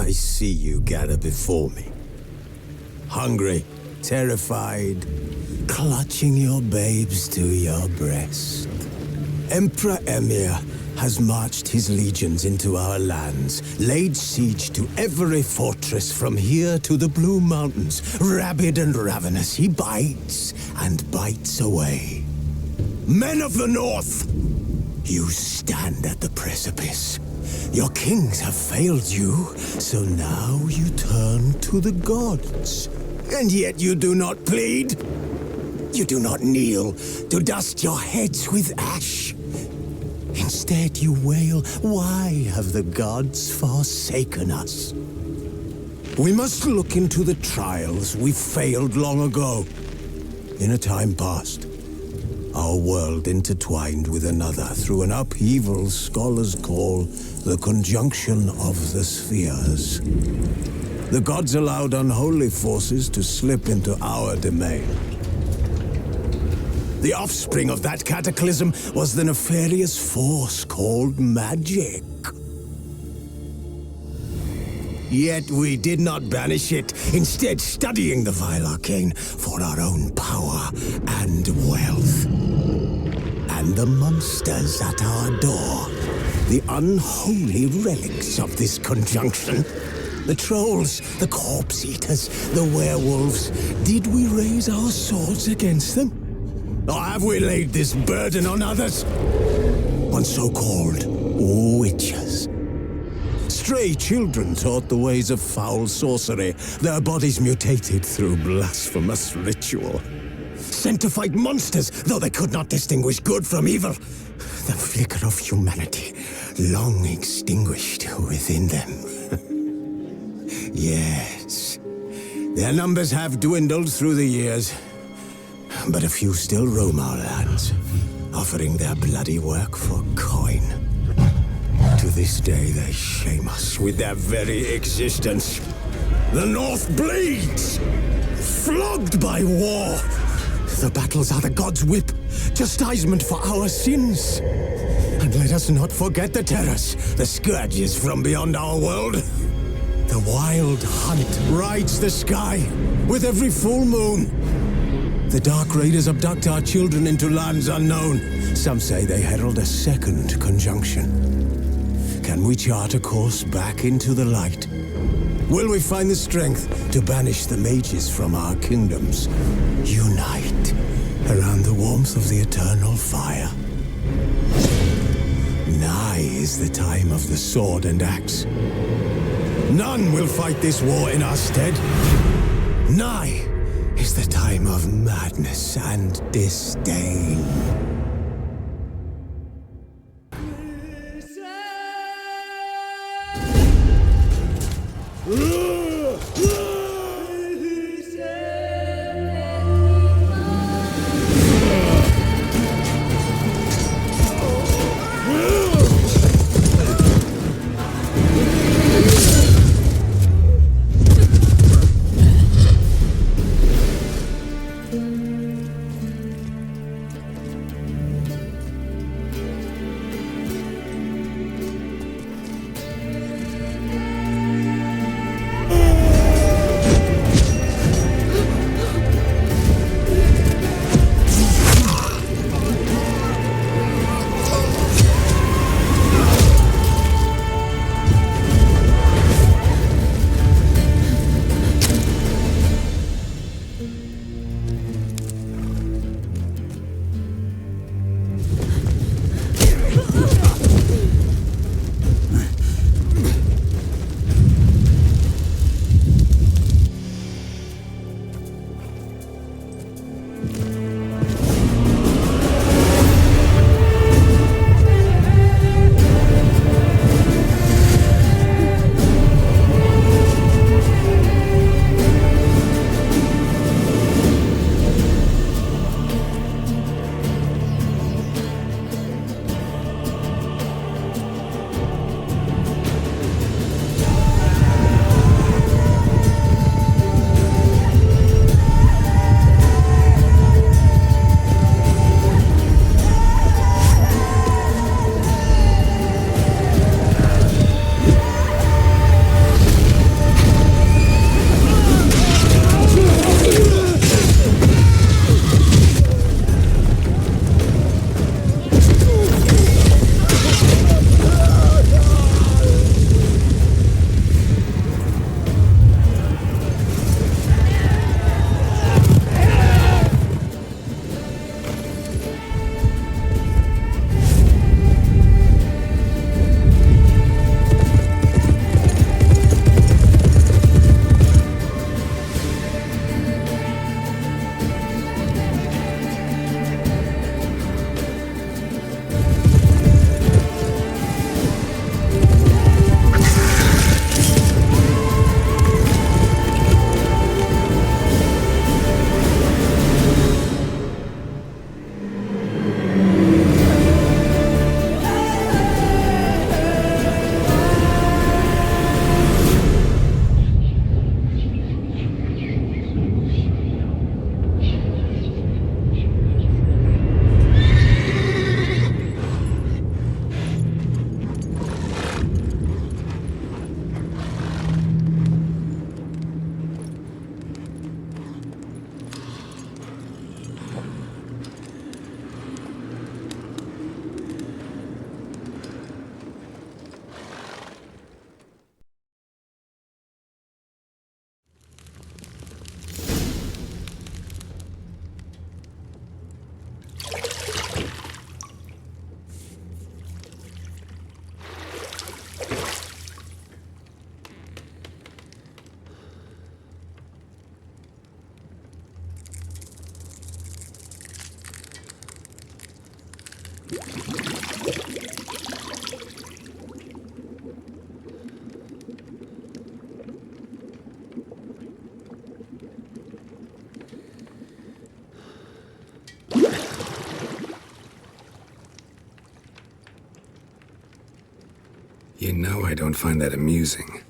I see you gather before me. Hungry, terrified, clutching your babes to your breast. Emperor Emir has marched his legions into our lands, laid siege to every fortress from here to the Blue Mountains. Rabid and ravenous, he bites and bites away. Men of the North, you stand at the precipice. Your kings have failed you, so now you turn to the gods. And yet you do not plead. You do not kneel to dust your heads with ash. Instead you wail, why have the gods forsaken us? We must look into the trials we failed long ago. In a time past, our world intertwined with another through an upheaval scholars call the conjunction of the spheres. The gods allowed unholy forces to slip into our domain. The offspring of that cataclysm was the nefarious force called magic. Yet we did not banish it, instead studying the vile arcane for our own power and wealth. And the monsters at our door, the unholy relics of this conjunction. The trolls, the corpse eaters, the werewolves. Did we raise our swords against them? Or have we laid this burden on others? On so-called witches. Stray children taught the ways of foul sorcery, their bodies mutated through blasphemous ritual. Sent to fight monsters, though they could not distinguish good from evil. The flicker of humanity, long extinguished within them. Yes, their numbers have dwindled through the years. But a few still roam our lands, offering their bloody work for coin. To this day, they shame us with their very existence. The North bleeds, flogged by war. The battles are the gods' whip, chastisement for our sins. And let us not forget the terrors, the scourges from beyond our world. The wild hunt rides the sky with every full moon. The Dark Raiders abduct our children into lands unknown. Some say they herald a second conjunction. Can we chart a course back into the light? Will we find the strength to banish the mages from our kingdoms? Unite around the warmth of the eternal fire. Nigh is the time of the sword and axe. None will fight this war in our stead. Nigh is the time of madness and disdain. know I don't find that amusing.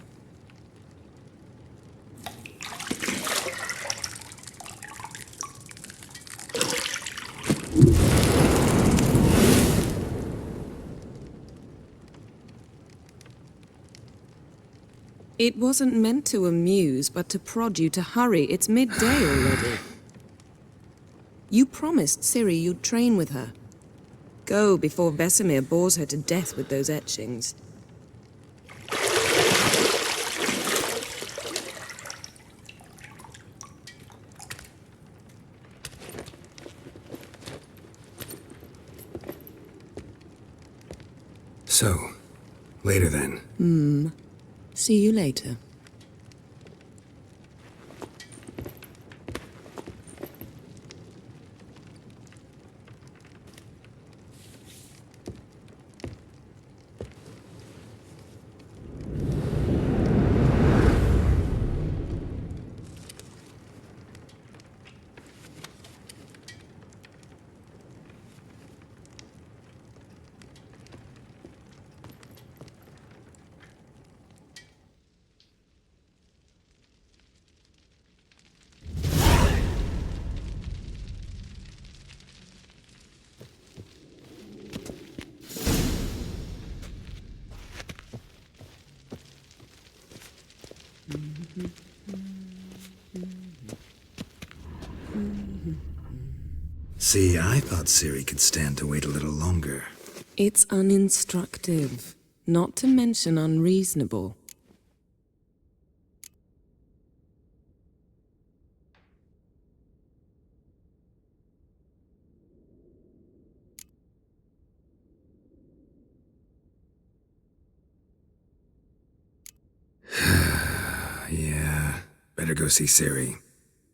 It wasn't meant to amuse, but to prod you to hurry. It's midday already. You promised Ciri you'd train with her. Go before Vesemir bores her to death with those etchings. So, later then. See you later. See, I thought Ciri could stand to wait a little longer. It's uninstructive, not to mention unreasonable. Yeah, better go see Ciri.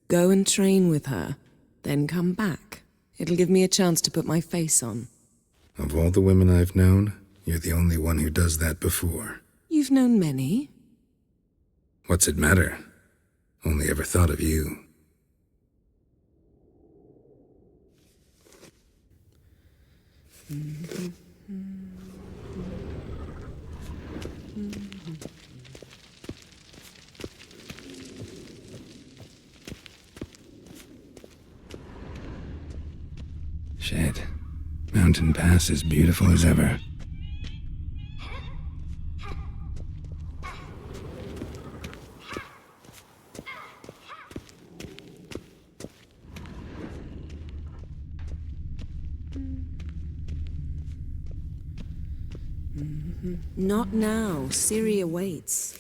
Go and train with her, then come back. It'll give me a chance to put my face on. Of all the women I've known, you're the only one who does that before. You've known many. What's it matter? Only ever thought of you. Shit. Mountain Pass is beautiful as ever. Not now. Ciri awaits.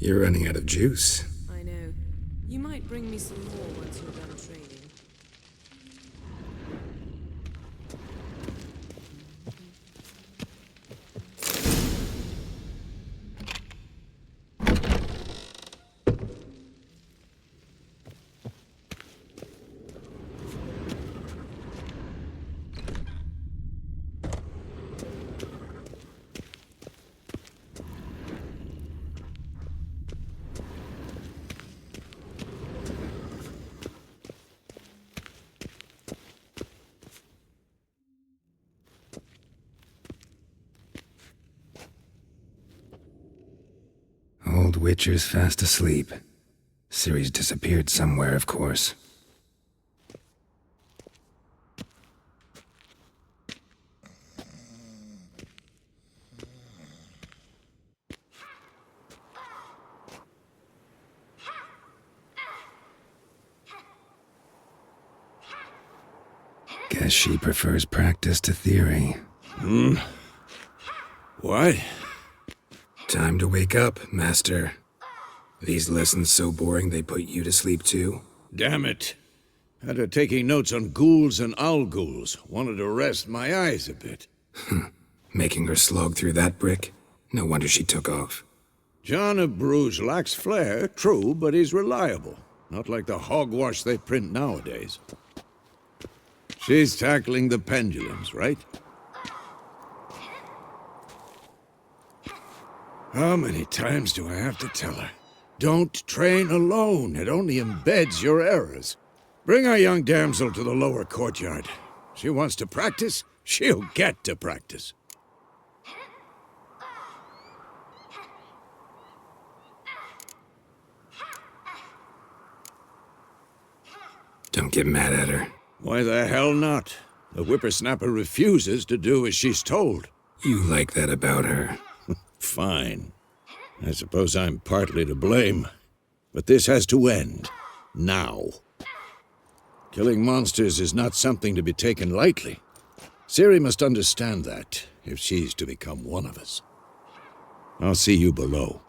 You're running out of juice. I know. You might bring me some more once you're done training. Old Witcher's fast asleep. Ciri's disappeared somewhere, of course. Guess she prefers practice to theory. What? Time to wake up, Master. These lessons so boring they put you to sleep too? Damn it. Had her taking notes on ghouls and owl ghouls. Wanted to rest my eyes a bit. Making her slog through that brick? No wonder she took off. John of Bruges lacks flair, true, but he's reliable. Not like the hogwash they print nowadays. She's tackling the pendulums, right? How many times do I have to tell her? Don't train alone. It only embeds your errors. Bring our young damsel to the lower courtyard. She wants to practice, she'll get to practice. Don't get mad at her. Why the hell not? The whippersnapper refuses to do as she's told. You like that about her. Fine. I suppose I'm partly to blame. But this has to end. Now. Killing monsters is not something to be taken lightly. Ciri must understand that, if she's to become one of us. I'll see you below.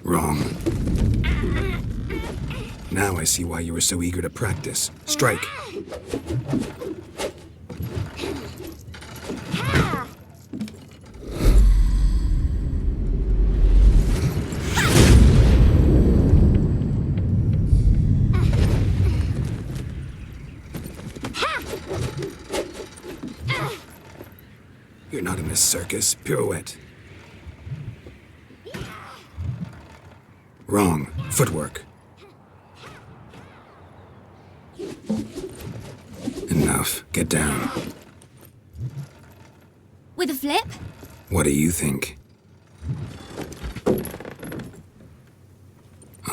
Wrong. Now I see why you were so eager to practice. Strike. You're not in this circus. Pirouette. Wrong. Footwork. Enough. Get down. With a flip? What do you think?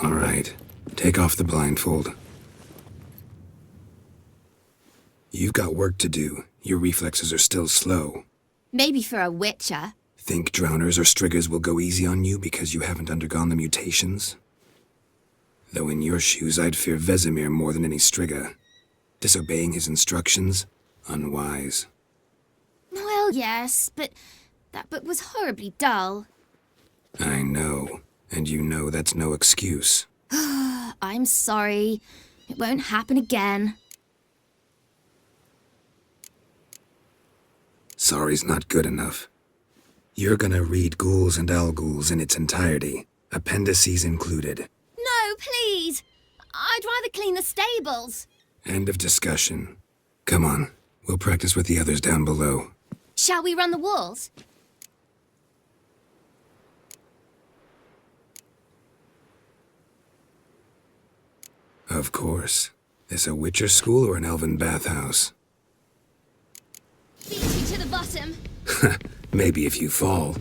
All right. Take off the blindfold. You've got work to do. Your reflexes are still slow. Maybe for a witcher. Think drowners or striggers will go easy on you because you haven't undergone the mutations? Though in your shoes, I'd fear Vesemir more than any strigger. Disobeying his instructions? Unwise. Well, yes, but that book was horribly dull. I know, and you know that's no excuse. I'm sorry. It won't happen again. Sorry's not good enough. You're gonna read Ghouls and Alghouls in its entirety, appendices included. No, please! I'd rather clean the stables. End of discussion. Come on, we'll practice with the others down below. Shall we run the walls? Of course. This a Witcher school or an elven bathhouse? Beat you to the bottom. Maybe if you fall.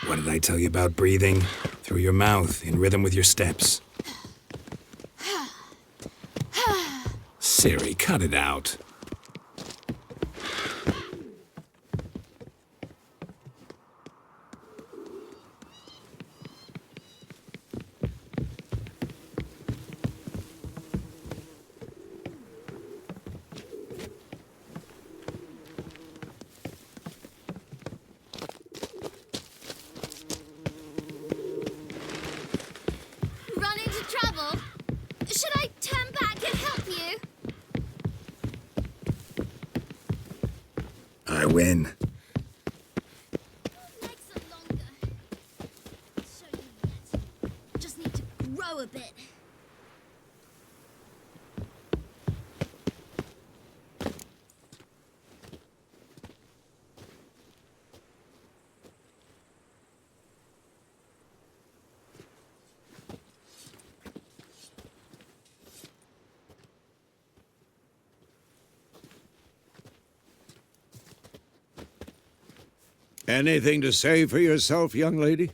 What did I tell you about breathing? Through your mouth, in rhythm with your steps. Ciri, cut it out. Run into trouble? Should I turn back and help you? I win. Legs are longer. I'll show you yet. Just need to grow a bit. Anything to say for yourself, young lady?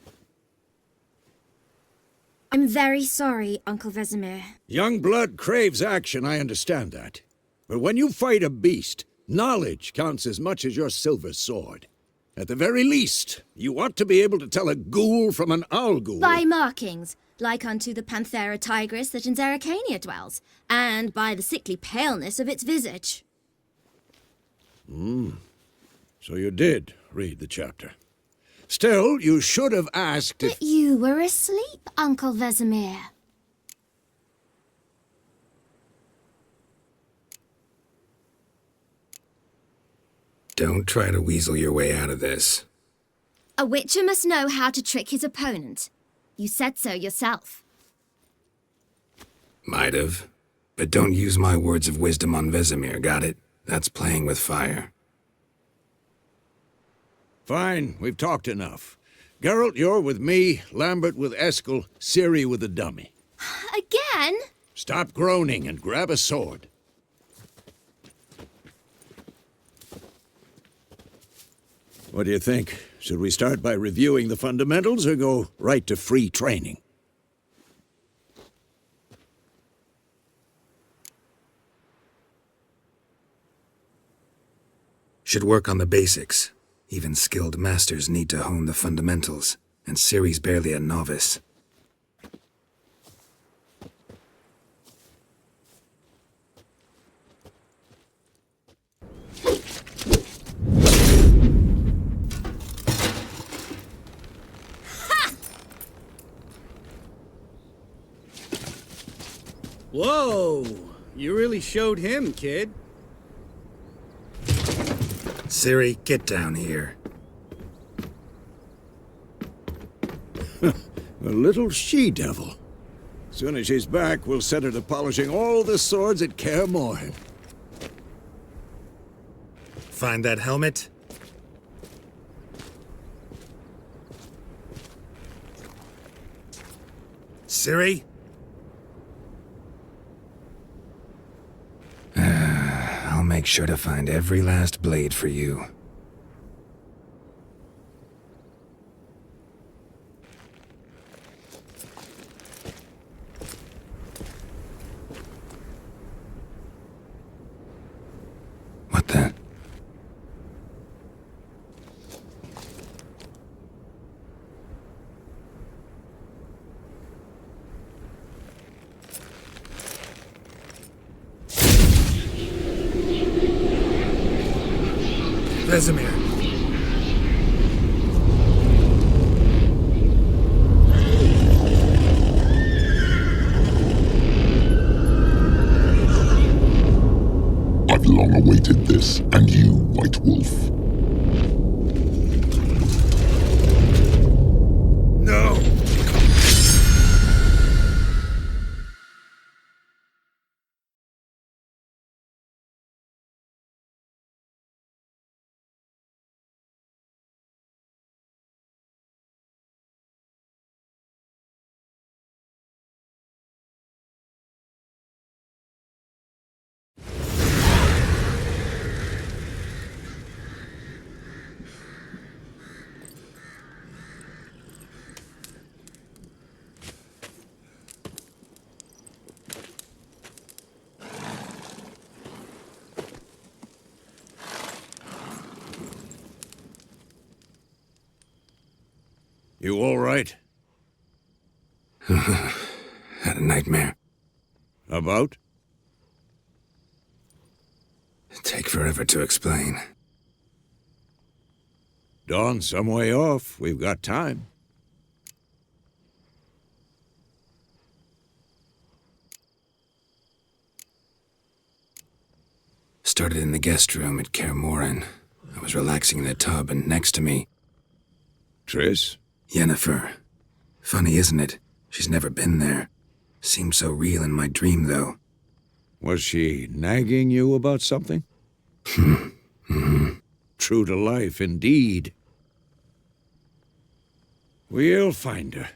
I'm very sorry, Uncle Vesemir. Young blood craves action, I understand that. But when you fight a beast, knowledge counts as much as your silver sword. At the very least, you ought to be able to tell a ghoul from an owl ghoul. By markings, like unto the Panthera tigris that in Zerrikania dwells, and by the sickly paleness of its visage. So you did read the chapter. Still, you should have asked if... But you were asleep, Uncle Vesemir. Don't try to weasel your way out of this. A witcher must know how to trick his opponent. You said so yourself. Might have. But don't use my words of wisdom on Vesemir, got it? That's playing with fire. Fine, we've talked enough. Geralt, you're with me, Lambert with Eskel, Ciri with the dummy. Again? Stop groaning and grab a sword. What do you think? Should we start by reviewing the fundamentals or go right to free training? Should work on the basics. Even skilled masters need to hone the fundamentals, and Ciri's barely a novice. Whoa! You really showed him, kid. Ciri, get down here. A little she-devil. Soon as she's back, we'll set her to polishing all the swords at Kaer Morhen. Find that helmet? Ciri? I'll make sure to find every last blade for you. What the? Vesemir. I've long awaited this, and you, White Wolf. No! You all right? Had a nightmare. About? It'd take forever to explain. Dawn's some way off. We've got time. Started in the guest room at Kaer Morhen. I was relaxing in the tub, and next to me, Triss? Yennefer. Funny, isn't it? She's never been there. Seemed so real in my dream, though. Was she nagging you about something? True to life, indeed. We'll find her.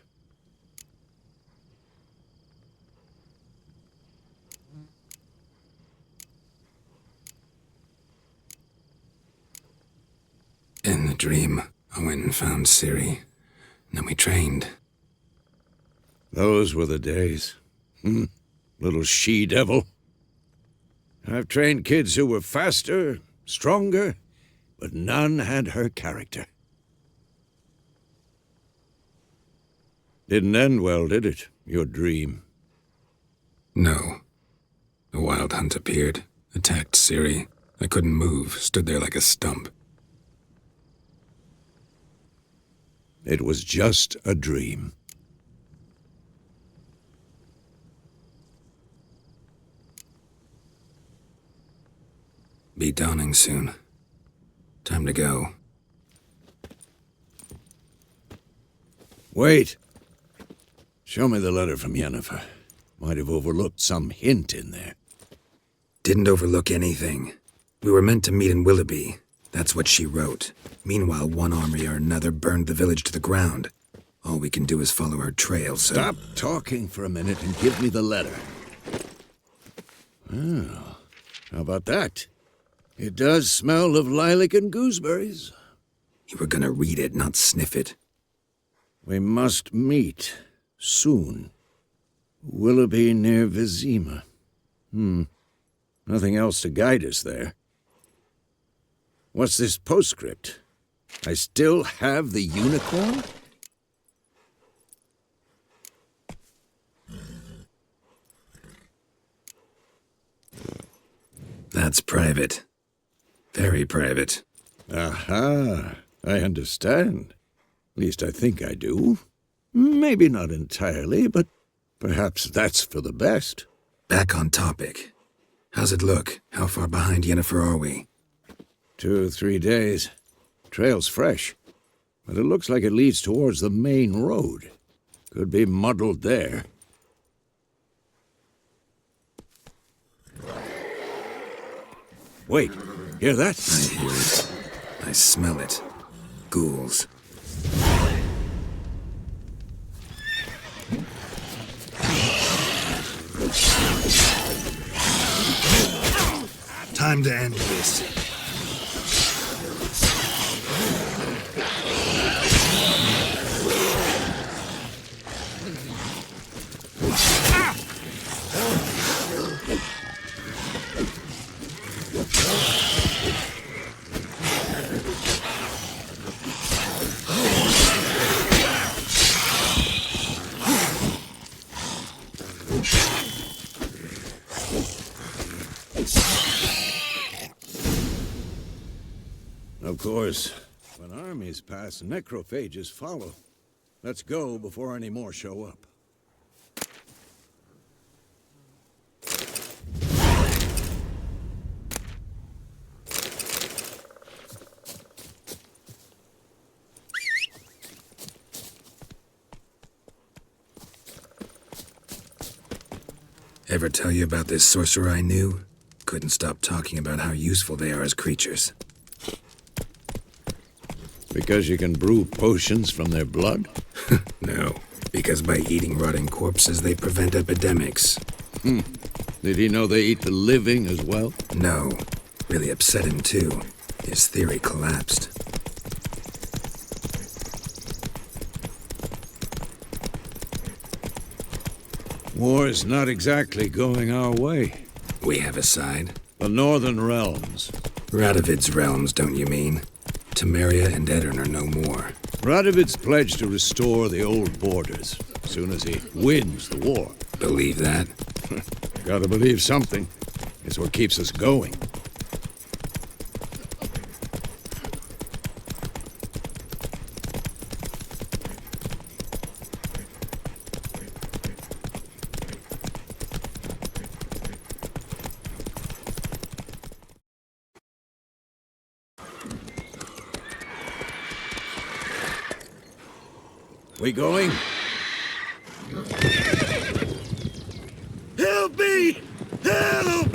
In the dream, I went and found Ciri. Then we trained. Those were the days. Little she-devil. I've trained kids who were faster, stronger, but none had her character. Didn't end well, did it? Your dream? No. A wild hunt appeared, attacked Ciri. I couldn't move, stood there like a stump. It was just a dream. Be dawning soon. Time to go. Wait. Show me the letter from Yennefer. Might have overlooked some hint in there. Didn't overlook anything. We were meant to meet in Willoughby. That's what she wrote. Meanwhile, one army or another burned the village to the ground. All we can do is follow her trail, so... Stop talking for a minute and give me the letter. Oh, how about that? It does smell of lilac and gooseberries. You were gonna read it, not sniff it. We must meet soon. Willoughby near Vizima. Nothing else to guide us there. What's this postscript? I still have the unicorn? That's private. Very private. Aha, I understand. At least I think I do. Maybe not entirely, but perhaps that's for the best. Back on topic. How's it look? How far behind Yennefer are we? 2 or 3 days. Trail's fresh, but it looks like it leads towards the main road. Could be muddled there. Wait, hear that? I hear it. I smell it. Ghouls. Time to end this. Of course, when armies pass, necrophages follow. Let's go before any more show up. Ever tell you about this sorcerer I knew? Couldn't stop talking about how useful they are as creatures. Because you can brew potions from their blood? No, because by eating rotting corpses, they prevent epidemics. Did he know they eat the living as well? No. Really upset him, too. His theory collapsed. War's not exactly going our way. We have a side. The Northern Realms. Radovid's realms, don't you mean? Temeria and Edirn are no more. Radovid's pledged to restore the old borders as soon as he wins the war. Believe that? Gotta believe something. It's what keeps us going. We going? Help me! Help!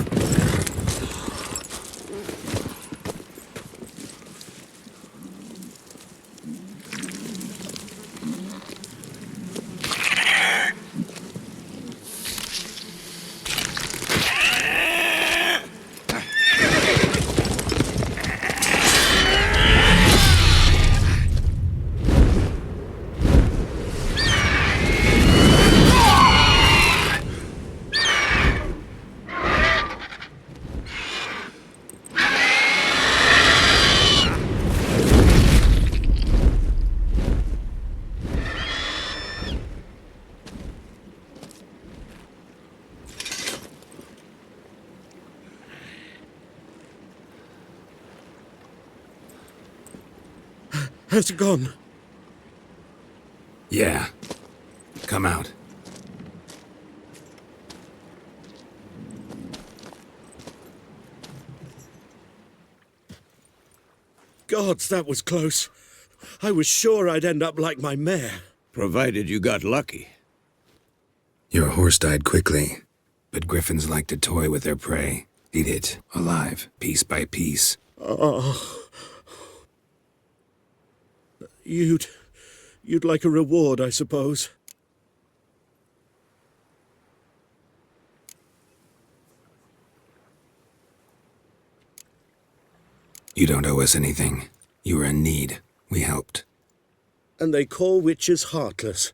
Has it gone? Yeah. Come out. Gods, that was close. I was sure I'd end up like my mare. Provided you got lucky. Your horse died quickly, but griffins like to toy with their prey. Eat it, alive, piece by piece. Oh. You'd like a reward, I suppose. You don't owe us anything. You were in need. We helped. And they call witches heartless.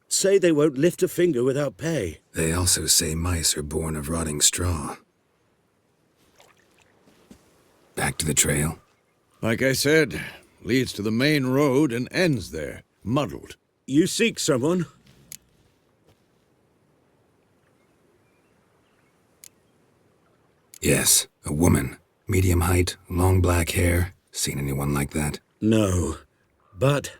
Say they won't lift a finger without pay. They also say mice are born of rotting straw. Back to the trail? Like I said, leads to the main road and ends there, muddled. You seek someone? Yes, a woman. Medium height, long black hair. Seen anyone like that? No. But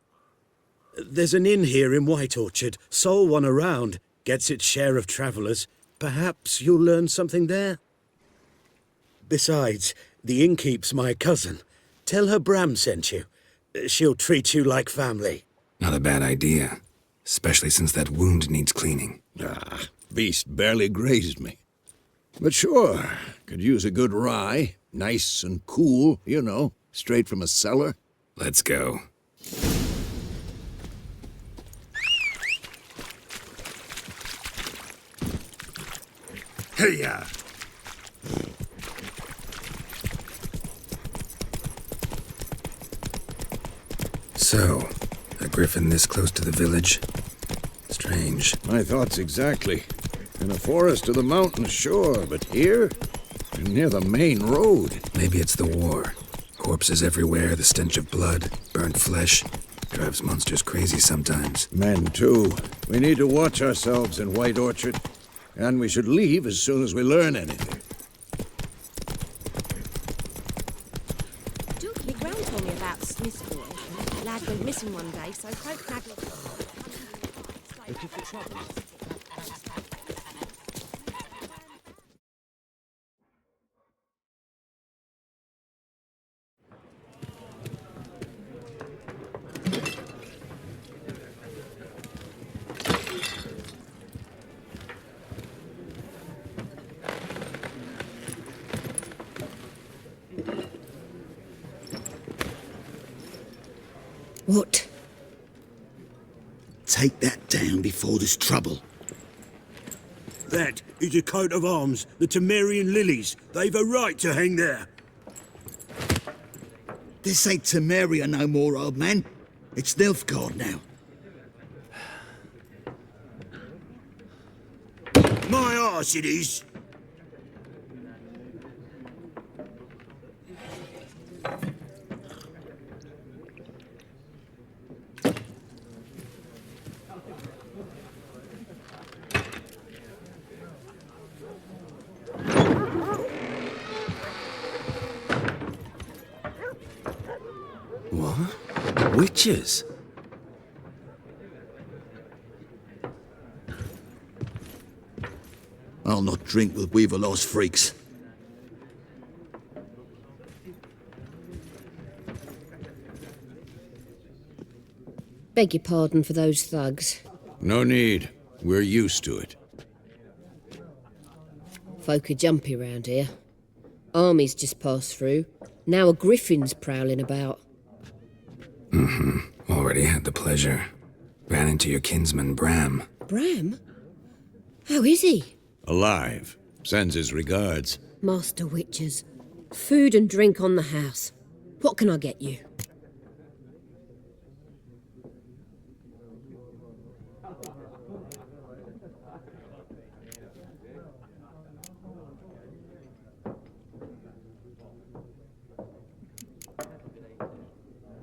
there's an inn here in White Orchard. Sole one around. Gets its share of travelers. Perhaps you'll learn something there? Besides, the innkeep's my cousin. Tell her Bram sent you. She'll treat you like family. Not a bad idea. Especially since that wound needs cleaning. Ah, beast barely grazed me. But sure, could use a good rye. Nice and cool, you know, straight from a cellar. Let's go. Hey-ya! So, a griffin this close to the village? Strange. My thoughts exactly. In a forest or the mountains, sure, but here? Near the main road. Maybe it's the war. Corpses everywhere, the stench of blood, burnt flesh. Drives monsters crazy sometimes. Men, too. We need to watch ourselves in White Orchard. And we should leave as soon as we learn anything. My gran told me about Smith's boy. The lad went missing one day, so Hope Nagel... What? Take that down before there's trouble. That is a coat of arms, the Temerian lilies. They've a right to hang there. This ain't Temeria no more, old man. It's Nilfgaard now. My arse it is. What? Witches? I'll not drink with Weaverlaw's freaks. Beg your pardon for those thugs. No need. We're used to it. Folk are jumpy round here. Armies just passed through. Now a griffin's prowling about. Already had the pleasure. Ran into your kinsman, Bram. Bram? How is he? Alive. Sends his regards. Master Witches. Food and drink on the house. What can I get you?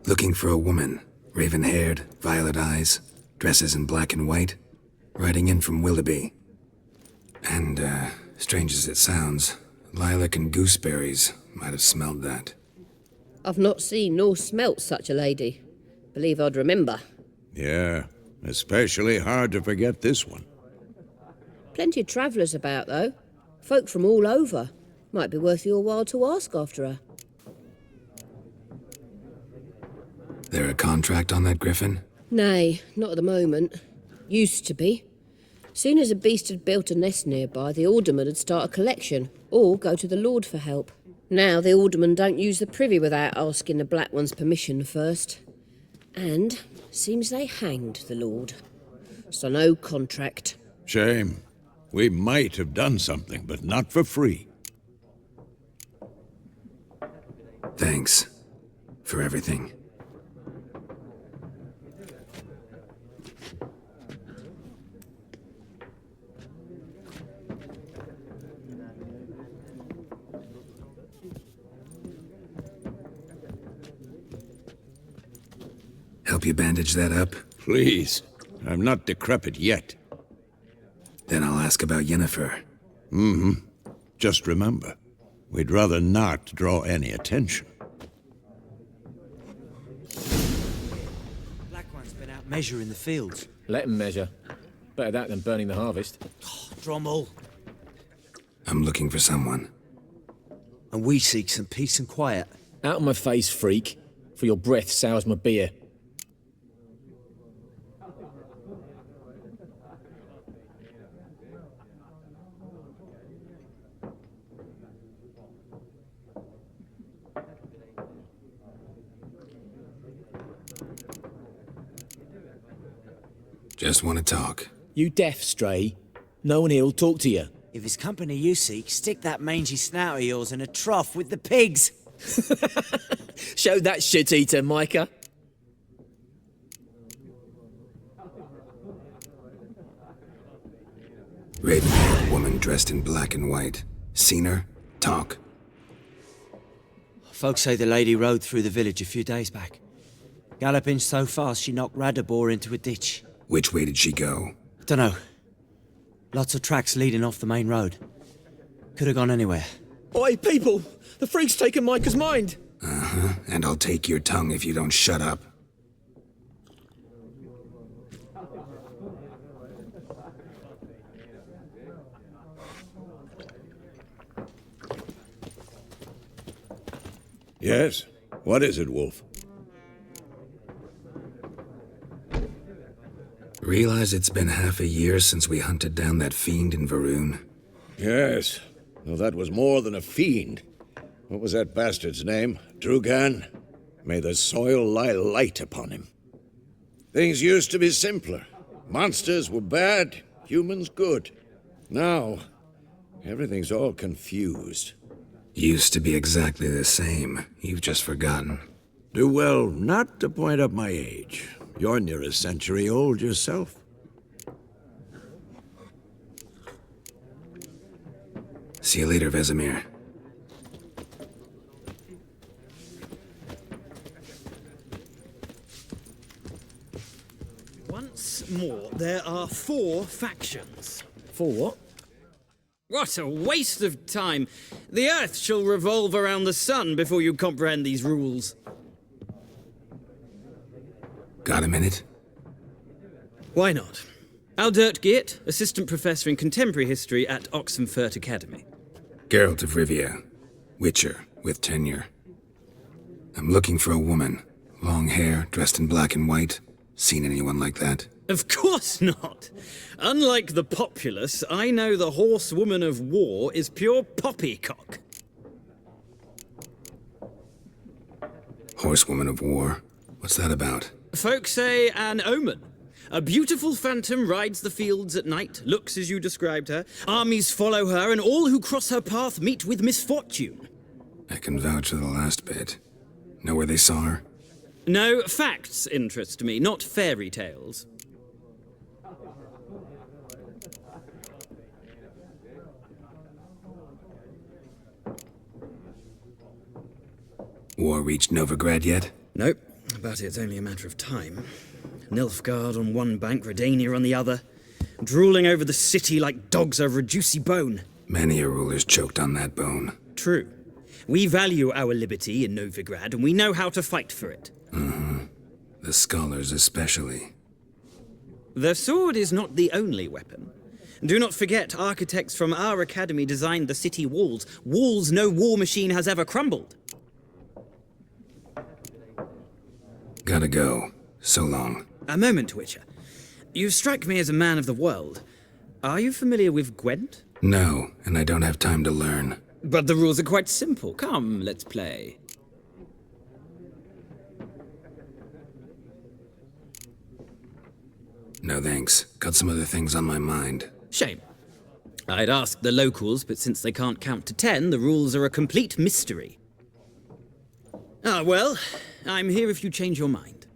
Looking for a woman. Raven-haired, violet eyes, dresses in black and white. Riding in from Willoughby. And, strange as it sounds, lilac and gooseberries might have smelled that. I've not seen nor smelt such a lady. Believe I'd remember. Yeah, especially hard to forget this one. Plenty of travellers about, though. Folk from all over. Might be worth your while to ask after her. There a contract on that griffin? Nay, not at the moment. Used to be. Soon as a beast had built a nest nearby, the alderman would start a collection, or go to the Lord for help. Now the aldermen don't use the privy without asking the Black One's permission first. And seems they hanged the Lord. So no contract. Shame. We might have done something, but not for free. Thanks for everything. Help you bandage that up? Please. I'm not decrepit yet. Then I'll ask about Yennefer. Just remember, we'd rather not draw any attention. Black One's been out measuring the fields. Let him measure. Better that than burning the harvest. Drommel. I'm looking for someone. And we seek some peace and quiet. Out of my face, freak. For your breath sours my beer. Just want to talk. You deaf, Stray? No one here'll talk to you. If it's company you seek, stick that mangy snout of yours in a trough with the pigs. Show that shit-eater, Micah. Raven-haired woman dressed in black and white. Seen her? Talk. Folks say the lady rode through the village a few days back. Galloping so fast she knocked Radabor into a ditch. Which way did she go? Dunno. Lots of tracks leading off the main road. Could have gone anywhere. Oi, people! The freak's taken Micah's mind! And I'll take your tongue if you don't shut up. Yes? What is it, Wolf? Realize it's been half a year since we hunted down that fiend in Varun? Yes. Well, that was more than a fiend. What was that bastard's name? Drugan? May the soil lie light upon him. Things used to be simpler. Monsters were bad, humans good. Now, everything's all confused. Used to be exactly the same. You've just forgotten. Do well not to point up my age. You're near a century old yourself. See you later, Vesemir. Once more, there are 4 factions. 4 what? What a waste of time! The Earth shall revolve around the sun before you comprehend these rules. Got a minute? Why not? Aldert Geert, Assistant Professor in Contemporary History at Oxenfurt Academy. Geralt of Rivia. Witcher, with tenure. I'm looking for a woman. Long hair, dressed in black and white. Seen anyone like that? Of course not! Unlike the populace, I know the horsewoman of war is pure poppycock. Horsewoman of war? What's that about? Folk say an omen. A beautiful phantom rides the fields at night, looks as you described her. Armies follow her, and all who cross her path meet with misfortune. I can vouch for the last bit. Know where they saw her? No, facts interest me, not fairy tales. War reached Novigrad yet? Nope, but it's only a matter of time. Nilfgaard on one bank, Redania on the other, drooling over the city like dogs over a juicy bone. Many a ruler's choked on that bone. True. We value our liberty in Novigrad, and we know how to fight for it. The scholars especially. The sword is not the only weapon. Do not forget, architects from our academy designed the city walls. Walls no war machine has ever crumbled. Gotta go. So long. A moment, Witcher. You strike me as a man of the world. Are you familiar with Gwent? No, and I don't have time to learn. But the rules are quite simple. Come, let's play. No thanks. Got some other things on my mind. Shame. I'd ask the locals, but since they can't count to 10, the rules are a complete mystery. Ah, well, I'm here if you change your mind.